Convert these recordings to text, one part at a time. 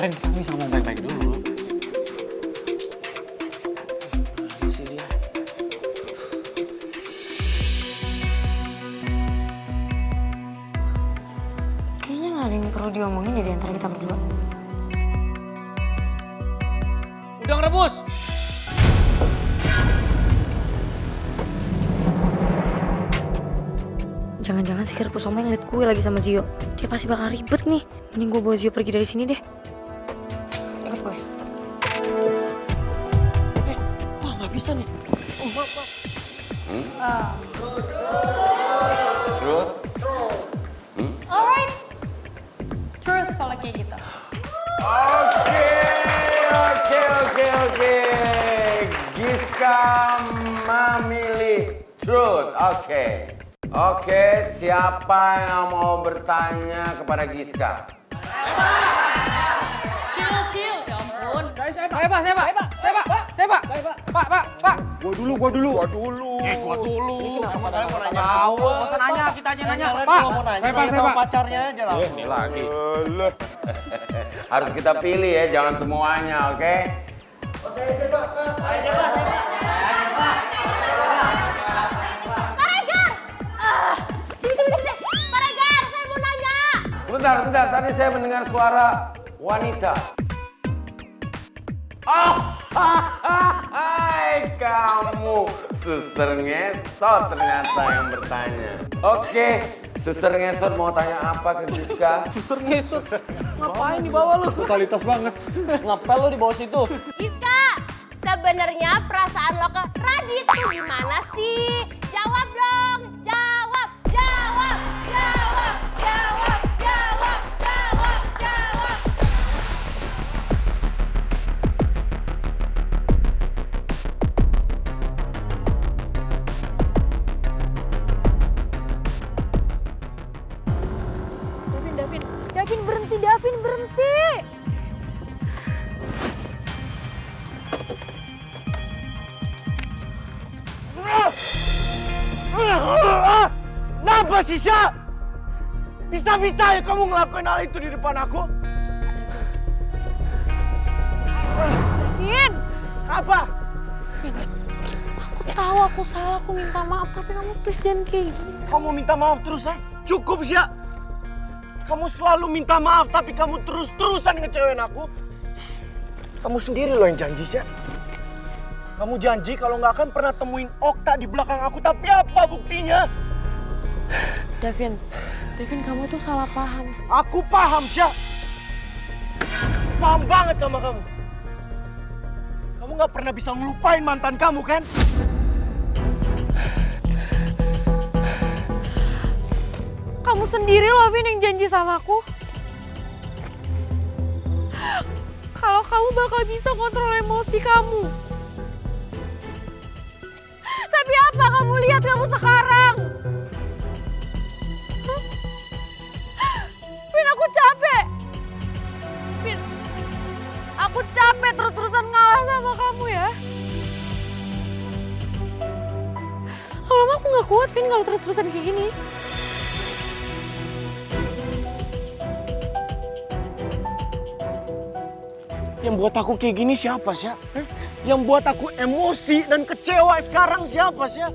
Ren, kami sama baik-baik dulu. Mana sih dia? Kayaknya nggak ada yang perlu diomongin di antara kita berdua. Udang rebus! Jangan-jangan si Kusuma yang liat gue lagi sama Zio. Dia pasti bakal ribet nih. Mending gue bawa Zio pergi dari sini deh. Ikut gue. Wah, nggak bisa nih. Oh, maaf. Truth? Alright. Terus kalau kayak gitu. Oke. Giska memilih Truth. Oke, siapa yang mau bertanya kepada Giska? Chill. Ya ampun. Saya, Pak. Pak. Gua dulu. Gua dulu. Kenapa kalian mau nanya? Tahu. Nggak usah nanya, kita aja nanya. Pak, saya sama pacarnya aja lah. Ini lagi. Harus kita pilih ya, jangan semuanya, oke? Sini. Pak Regar, saya mau nanya. Sebentar. Tadi saya mendengar suara wanita. Hai kamu, Suster Ngesot ternyata yang bertanya. Oke, Suster Ngesot mau tanya apa ke Giska? Suster ngesot. Ngapain di bawah lu? Totalitas banget. Ngapel lu di bawah situ? Giska, sebenarnya perasaan lo ke Radit tuh gimana sih? Jawab dong, jawab. Davin berhenti. Kenapa sih, Syah? Bisa-bisa ya kamu ngelakuin hal itu di depan aku? Davin. Apa? Aku tahu aku salah, aku minta maaf, tapi kamu please jangan kayak gini. Kamu minta maaf terus, ha? Cukup, Syah. Kamu selalu minta maaf, tapi kamu terus-terusan ngecewain aku. Kamu sendiri loh yang janji, Syah. Kamu janji kalau nggak akan pernah temuin Okta di belakang aku, tapi apa buktinya? Davin, kamu tuh salah paham. Aku paham, Syah. Paham banget sama kamu. Kamu nggak pernah bisa ngelupain mantan kamu, kan? Kamu sendiri loh, Vin, yang janji sama aku. Kalau kamu bakal bisa kontrol emosi kamu. Tapi apa kamu lihat kamu sekarang? Hah? Vin, aku capek. Vin, aku capek terus-terusan ngalah sama kamu ya. Lama-lama aku nggak kuat, Vin, kalau terus-terusan kayak gini. Yang buat aku kayak gini siapa, Syah? Yang buat aku emosi dan kecewa sekarang siapa, Syah?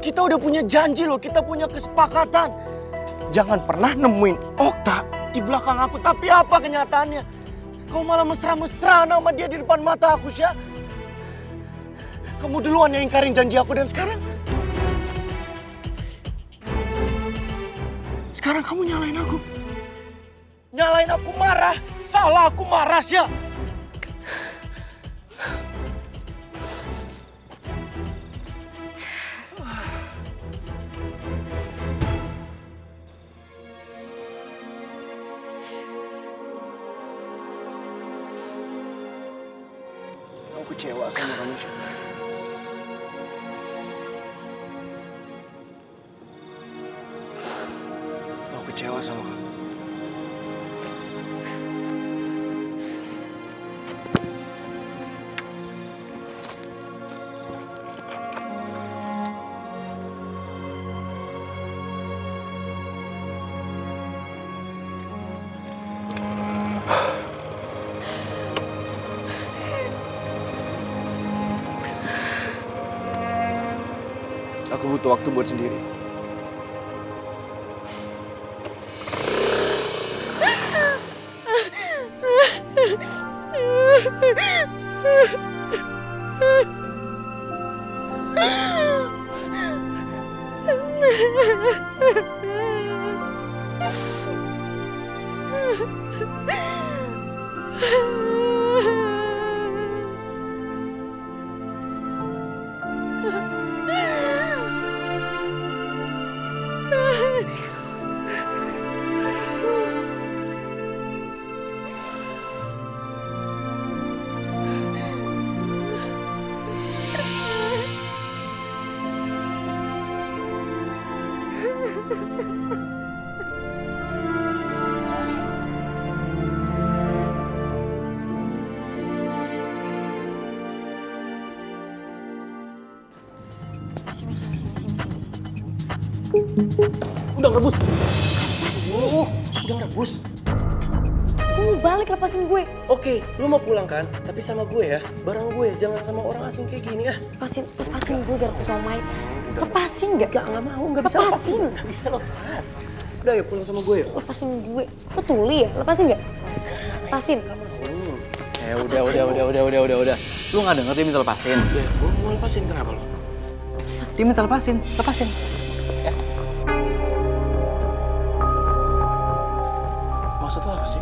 Kita udah punya janji loh, kita punya kesepakatan. Jangan pernah nemuin Okta di belakang aku, tapi apa kenyataannya? Kau malah mesra-mesra sama dia di depan mata aku, Syah. Kamu duluan yang ingkarin janji aku dan sekarang kamu nyalain aku. Nyalain aku marah. Salah aku marah, Syah. Aku kecewa sama kamu, Syah. Aku kecewa sama kamu. Aku butuh waktu buat sendiri. Udah ngerebus. Udah ngerebus. Lu balik lepasin gue. Oke, lu mau pulang kan? Tapi sama gue ya, bareng gue. Jangan sama orang asing kayak gini ya. Lepasin gue biar aku somai. Lepasin nggak? Nggak mau, nggak bisa Lepasin. Nggak bisa lepas. Udah ya pulang sama gue ya. Lepasin gue. Lu tuli ya? Lepasin nggak? Lepasin. Udah. Lu nggak denger dia minta lepasin? Ya, gue mau lepasin. Kenapa lo? Dia minta lepasin. Ya. Maksud lo apa sih?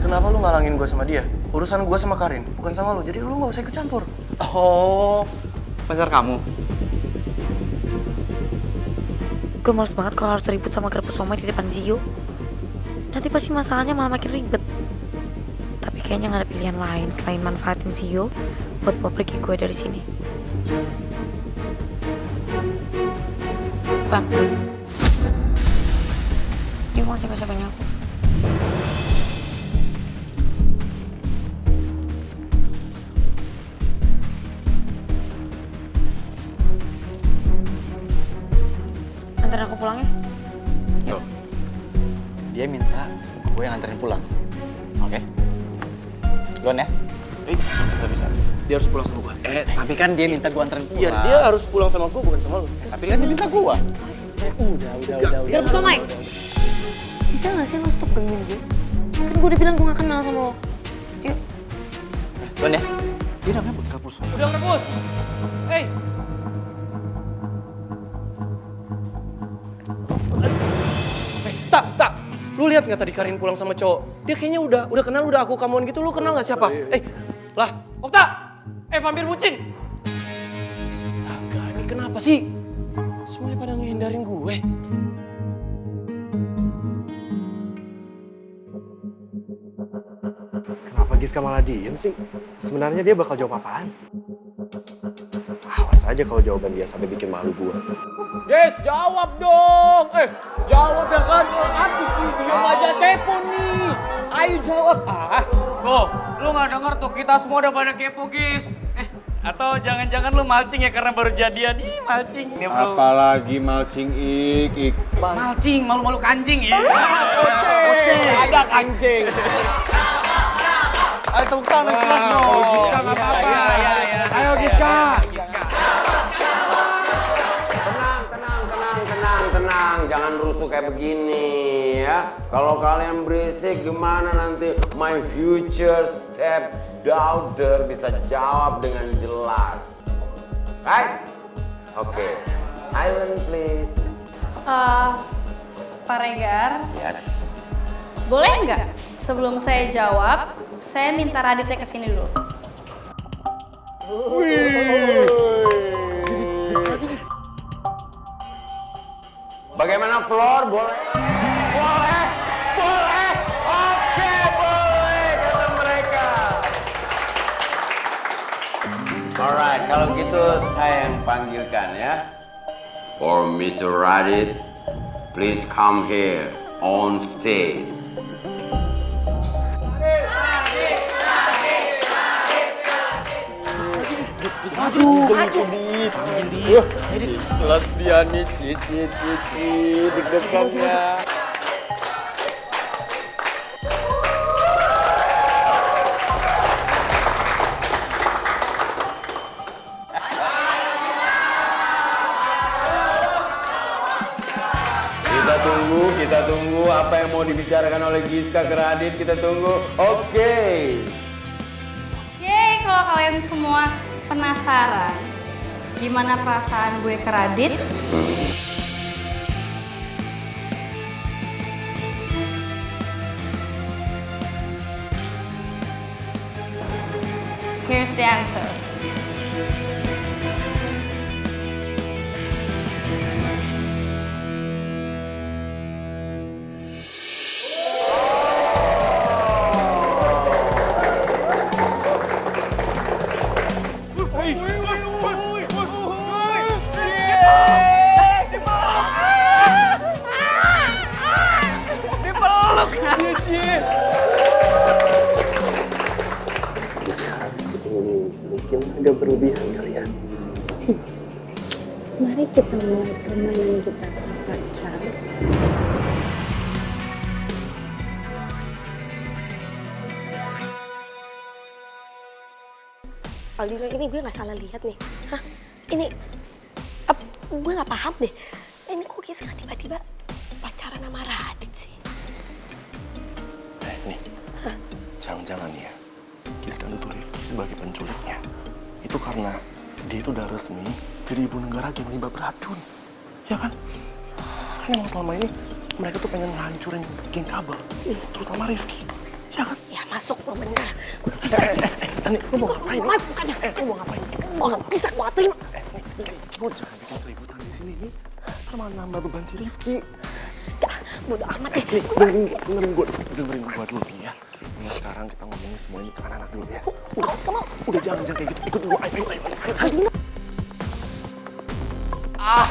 Kenapa lu ngalangin gue sama dia? Urusan gue sama Karin, bukan sama lu. Jadi lu nggak usah ikut campur. Oh, pacar kamu? Gue males banget kalau harus ribut sama kerupuk somai di depan Zio. Nanti pasti masalahnya malah makin ribet. Tapi kayaknya nggak ada pilihan lain selain manfaatin Zio buat bawa pergi gue dari sini. Bang, dia mau siapa-siapanya aku. Antarin aku pulang ya? Tuh. Dia minta gue yang anterin pulang. Oke? Duluan ya? Nggak bisa. Dia harus pulang sama gue. Tapi kan dia minta gue anterin pulang. Iya, dia harus pulang sama gue, bukan sama lu. Tapi kan dia minta gue. Udah. Kerupuk somai! Bisa nggak sih lo stop gangguin gue? Kan gue udah bilang gue nggak kenal sama lo. Yuk. Duluan ya? Dia namanya bukan kapur semua. Udah ngerebus. Hey. Tak. Lu lihat nggak tadi Karin pulang sama cowok? Dia kayaknya udah kenal, udah aku kamuan gitu. Lu kenal nggak siapa? Lah, Okta! Vampir bucin! Astaga, ini kenapa sih? Semuanya pada ngehindarin gue. Kenapa Giska malah diem sih? Sebenarnya dia bakal jawab apaan? Awas aja kalau jawaban dia sampai bikin malu gua. Yes, jawab dong. Jawab ya kan. Apa sih? Diam aja kepo nih. Ayo jawab. Tuh, lu nggak denger tuh, kita semua udah pada kepo, Gis. Atau jangan-jangan lu malcing ya karena baru jadian. Ih, malcing. Ya, bro. Apalagi malcing ik. Malcing, malu-malu kancing ya. Ada kancing. Ayo tepuk tangan keras dong. Giska nggak apa-apa. Iya. Ayo Giska. Tenang. Jangan rusuh kayak begini ya. Kalau kalian berisik gimana nanti my future step daughter bisa jawab dengan jelas. Right? Oke. Silent please. Pak Regar, Yes. boleh nggak sebelum saya jawab, saya minta Raditya kesini dulu. Bagaimana Flor? Boleh? Oke, boleh kata mereka. Alright, kalau gitu saya yang panggilkan ya. For Mr. Radit, please come here on stage. Jelas dia nih, cici, deg-degannya. kita tunggu apa yang mau dibicarakan oleh Giska ke Radit, kita tunggu. Oke. Oke, kalau kalian semua penasaran gimana perasaan gue ke Radit, here's the answer. Ini mungkin agak berlebihan kali ya. Mari kita mulai permainan kita pacar. Aldino, ini gue nggak salah lihat nih. Hah? Ini gue nggak paham deh. Ini kok Giska tiba-tiba pacaran sama Radit sih? Nih, jangan-jangan ya, Giska nuduh Rifki sebagai penculiknya. Itu karena dia itu udah resmi jadi ibu negara geng rimba beracun. Ya kan? Kan emang selama ini mereka tuh pengen ngancurin geng kabel, terutama Rifki. Ya kan? Ya masuk lo bener. Gue bisa. Nih, lu mau ngapain? Bukannya. Lu mau ngapain? Gue nggak bisa gue terima. Nih, lu jangan bikin keributan di sini nih. Ntar malah nambah beban si Rifki. Ya, bodo amat deh. Dengerin gue dulu sih ya. Ini sekarang kita ngomongin semua ini ke anak-anak dulu ya. Udah jangan kayak gitu. Ikut gue, ayo. Ah,